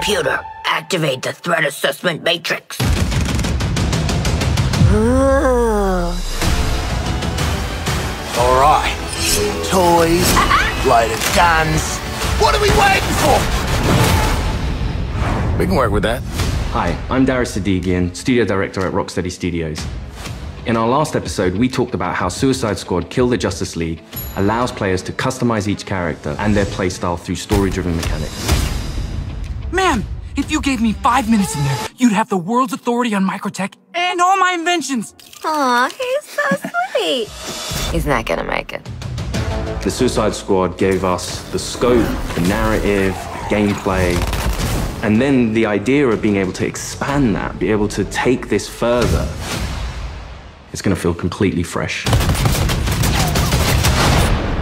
Computer, activate the threat assessment matrix. Ooh. All right. Toys, loaded guns. What are we waiting for? We can work with that. Hi, I'm Darius Sadigian, studio director at Rocksteady Studios. In our last episode, we talked about how Suicide Squad Kill the Justice League allows players to customize each character and their playstyle through story-driven mechanics. Man, if you gave me 5 minutes in there, you'd have the world's authority on microtech and all my inventions. Aw, he's so sweet. He's not gonna make it. The Suicide Squad gave us the scope, the narrative, gameplay, and then the idea of being able to expand that, be able to take this further. It's going to feel completely fresh.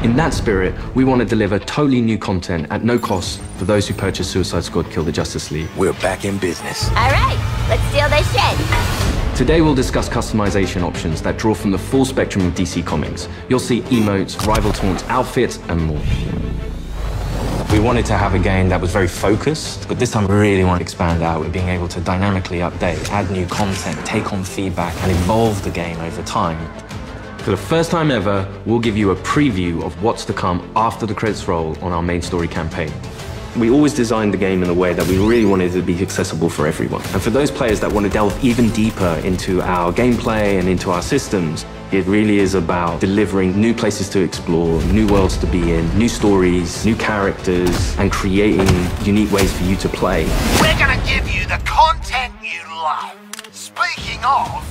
In that spirit, we want to deliver totally new content at no cost for those who purchase Suicide Squad Kill the Justice League. We're back in business. All right, let's steal this shit. Today we'll discuss customization options that draw from the full spectrum of DC Comics. You'll see emotes, rival taunts, outfits, and more. We wanted to have a game that was very focused, but this time we really want to expand out with being able to dynamically update, add new content, take on feedback, and evolve the game over time. For the first time ever, we'll give you a preview of what's to come after the credits roll on our main story campaign. We always designed the game in a way that we really wanted it to be accessible for everyone. And for those players that want to delve even deeper into our gameplay and into our systems, it really is about delivering new places to explore, new worlds to be in, new stories, new characters, and creating unique ways for you to play. We're gonna give you the content you love. Speaking of,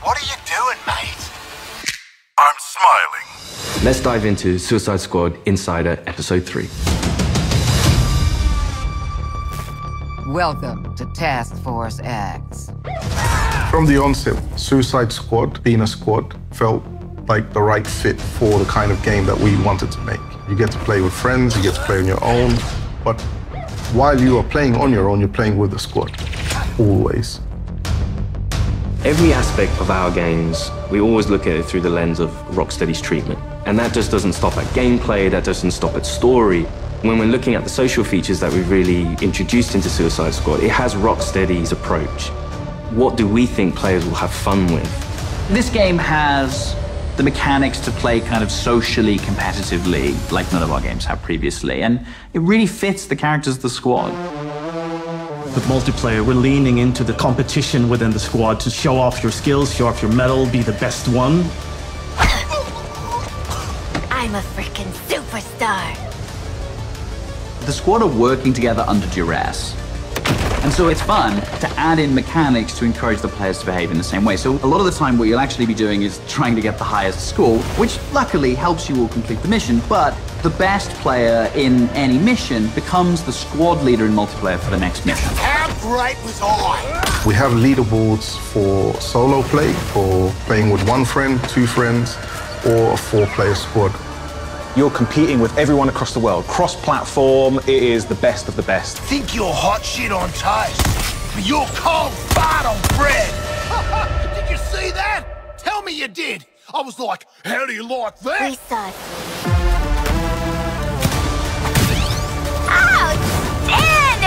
what are you doing, mate? I'm smiling. Let's dive into Suicide Squad Insider Episode 3. Welcome to Task Force X. From the onset, Suicide Squad, being a squad, felt like the right fit for the kind of game that we wanted to make. You get to play with friends, you get to play on your own, but while you are playing on your own, you're playing with the squad, always. Every aspect of our games, we always look at it through the lens of Rocksteady's treatment. And that just doesn't stop at gameplay, that doesn't stop at story. When we're looking at the social features that we've really introduced into Suicide Squad, it has Rocksteady's approach. What do we think players will have fun with? This game has the mechanics to play kind of socially competitively, like none of our games have previously, and it really fits the characters of the squad. With multiplayer, we're leaning into the competition within the squad to show off your skills, show off your mettle, be the best one. I'm a freaking superstar. The squad are working together under duress. And so it's fun to add in mechanics to encourage the players to behave in the same way. So a lot of the time what you'll actually be doing is trying to get the highest score, which luckily helps you all complete the mission, but the best player in any mission becomes the squad leader in multiplayer for the next mission. How great was I? We have leaderboards for solo play, for playing with one friend, two friends, or a 4-player squad. You're competing with everyone across the world. Cross-platform, it is the best of the best. Think you're hot shit on toast, but you're cold fart on bread. Did you see that? Tell me you did. I was like, how do you like that? Precisely. Outstanding!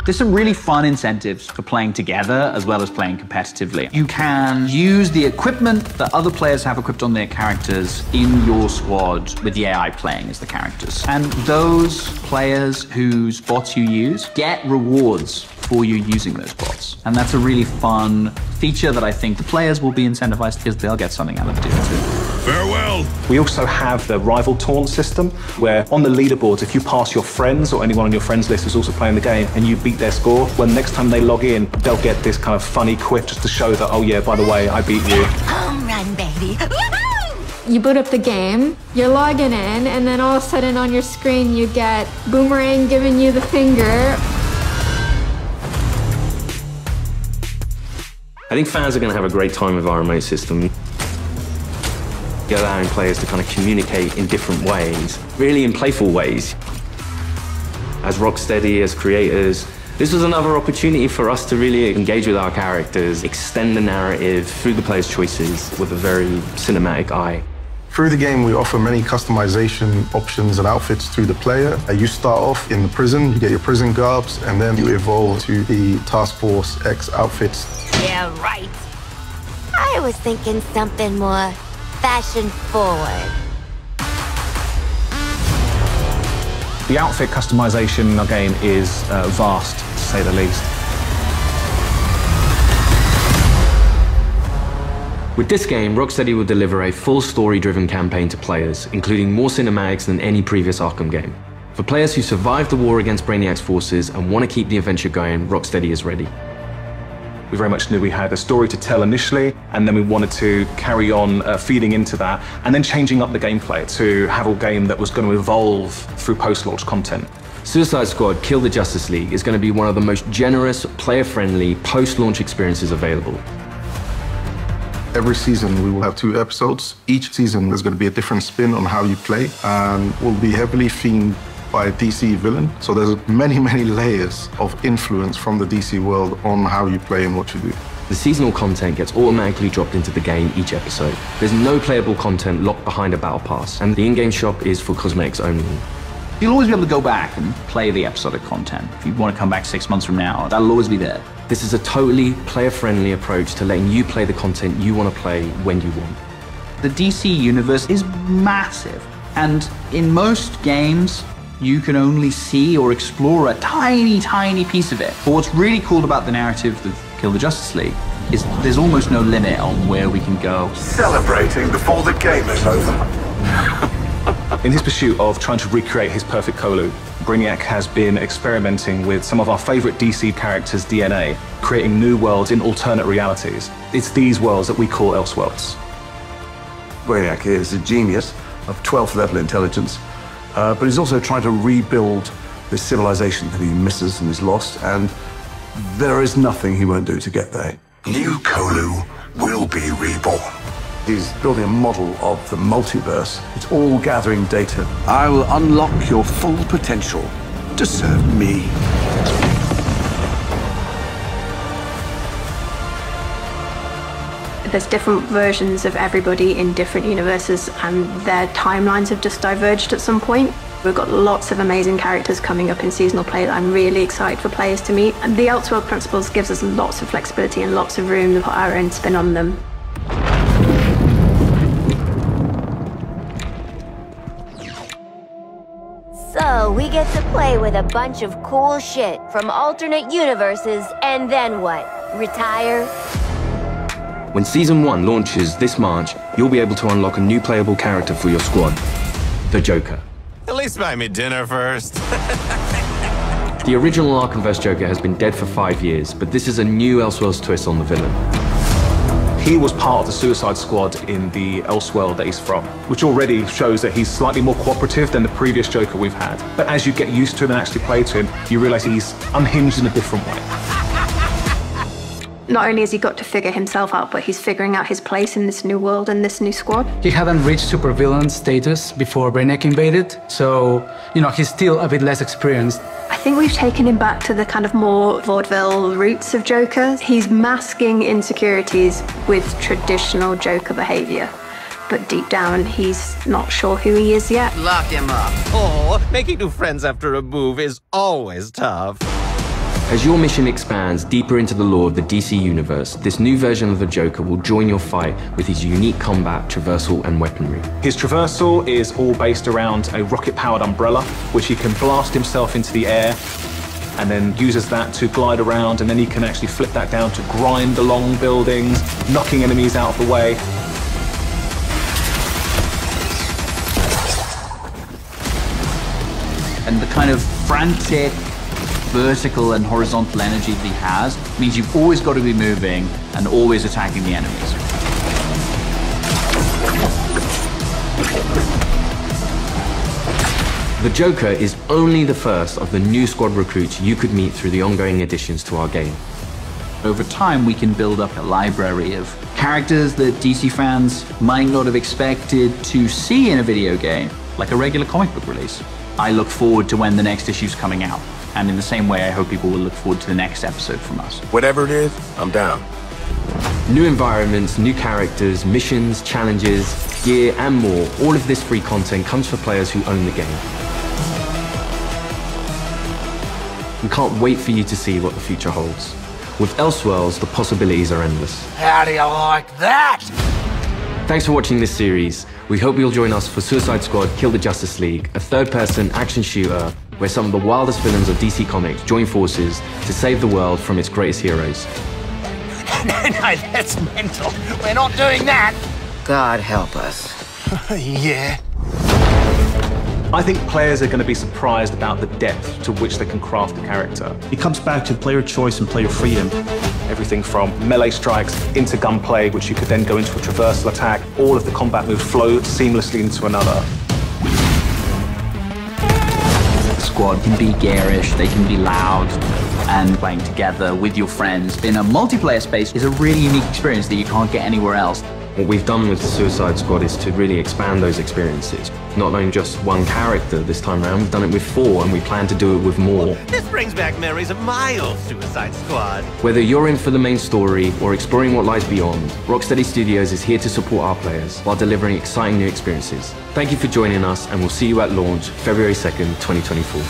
There's some really fun incentives for playing together as well as playing competitively. You can use the equipment that other players have equipped on their characters in your squad with the AI playing as the characters. And those players whose bots you use get rewards for you using those bots. And that's a really fun feature that I think the players will be incentivized because they'll get something out of doing too. Farewell. We also have the rival taunt system, where on the leaderboards, if you pass your friends or anyone on your friends list who's also playing the game and you beat their score, well, next time they log in, they'll get this kind of funny quip just to show that, oh yeah, by the way, I beat you. Home run, baby. You boot up the game, you're logging in, and then all of a sudden on your screen you get Boomerang giving you the finger. I think fans are going to have a great time with our remote system. Allowing players to kind of communicate in different ways, really in playful ways. As Rocksteady, as creators, this was another opportunity for us to really engage with our characters, extend the narrative through the players' choices with a very cinematic eye. Through the game, we offer many customization options and outfits through the player. You start off in the prison, you get your prison garbs, and then you evolve to the Task Force X outfits. Yeah, right. I was thinking something more fashion-forward. The outfit customization in our game is vast, to say the least. With this game, Rocksteady will deliver a full story-driven campaign to players, including more cinematics than any previous Arkham game. For players who survived the war against Brainiac's forces and want to keep the adventure going, Rocksteady is ready. We very much knew we had a story to tell initially, and then we wanted to carry on feeding into that, and then changing up the gameplay to have a game that was going to evolve through post-launch content. Suicide Squad Kill the Justice League is going to be one of the most generous, player-friendly, post-launch experiences available. Every season we will have 2 episodes. Each season there's going to be a different spin on how you play, and will be heavily themed by a DC villain. So there's many, many layers of influence from the DC world on how you play and what you do. The seasonal content gets automatically dropped into the game each episode. There's no playable content locked behind a battle pass, and the in-game shop is for cosmetics only. You'll always be able to go back and play the episodic content. If you want to come back 6 months from now, that'll always be there. This is a totally player-friendly approach to letting you play the content you want to play when you want. The DC universe is massive, and in most games, you can only see or explore a tiny, tiny piece of it. But what's really cool about the narrative of Kill the Justice League is there's almost no limit on where we can go. Celebrating before the game is over. In his pursuit of trying to recreate his perfect Colu, Brainiac has been experimenting with some of our favorite DC characters' DNA, creating new worlds in alternate realities. It's these worlds that we call Elseworlds. Brainiac is a genius of 12th level intelligence, but he's also trying to rebuild this civilization that he misses and is lost, and there is nothing he won't do to get there. New Colu will be reborn. He's building a model of the multiverse. It's all gathering data. I will unlock your full potential to serve me. There's different versions of everybody in different universes, and their timelines have just diverged at some point. We've got lots of amazing characters coming up in seasonal play that I'm really excited for players to meet. And the Elseworld Principles gives us lots of flexibility and lots of room to put our own spin on them. So we get to play with a bunch of cool shit from alternate universes, and then what? Retire? When Season 1 launches this March, you'll be able to unlock a new playable character for your squad, the Joker. At least buy me dinner first. The original Arkhamverse Joker has been dead for 5 years, but this is a new Elseworlds twist on the villain. He was part of the Suicide Squad in the Elseworld that he's from, which already shows that he's slightly more cooperative than the previous Joker we've had. But as you get used to him and actually play to him, you realize he's unhinged in a different way. Not only has he got to figure himself out, but he's figuring out his place in this new world and this new squad. He hadn't reached supervillain status before Brainiac invaded, so, he's still a bit less experienced. I think we've taken him back to the kind of more vaudeville roots of Joker. He's masking insecurities with traditional Joker behavior. But deep down, he's not sure who he is yet. Lock him up. Oh, making new friends after a move is always tough. As your mission expands deeper into the lore of the DC Universe, this new version of the Joker will join your fight with his unique combat, traversal, and weaponry. His traversal is all based around a rocket-powered umbrella, which he can blast himself into the air, and then uses that to glide around, and then he can actually flip that down to grind along buildings, knocking enemies out of the way. And the kind of frantic, vertical and horizontal energy that he has means you've always got to be moving and always attacking the enemies. The Joker is only the first of the new squad recruits you could meet through the ongoing additions to our game. Over time, we can build up a library of characters that DC fans might not have expected to see in a video game, like a regular comic book release. I look forward to when the next issue's coming out. And in the same way, I hope people will look forward to the next episode from us. Whatever it is, I'm down. New environments, new characters, missions, challenges, gear, and more. All of this free content comes for players who own the game. We can't wait for you to see what the future holds. With Elseworlds, the possibilities are endless. How do you like that? Thanks for watching this series. We hope you'll join us for Suicide Squad Kill the Justice League, a third-person action shooter where some of the wildest villains of DC Comics join forces to save the world from its greatest heroes. No, that's mental. We're not doing that. God help us. Yeah. I think players are going to be surprised about the depth to which they can craft a character. It comes back to player choice and player freedom. Everything from melee strikes into gunplay, which you could then go into a traversal attack. All of the combat moves flow seamlessly into another. The squad can be garish, they can be loud, and playing together with your friends in a multiplayer space is a really unique experience that you can't get anywhere else. What we've done with the Suicide Squad is to really expand those experiences. Not only just one character this time around, we've done it with 4 and we plan to do it with more. This brings back memories of my old Suicide Squad. Whether you're in for the main story or exploring what lies beyond, Rocksteady Studios is here to support our players while delivering exciting new experiences. Thank you for joining us and we'll see you at launch February 2nd, 2024.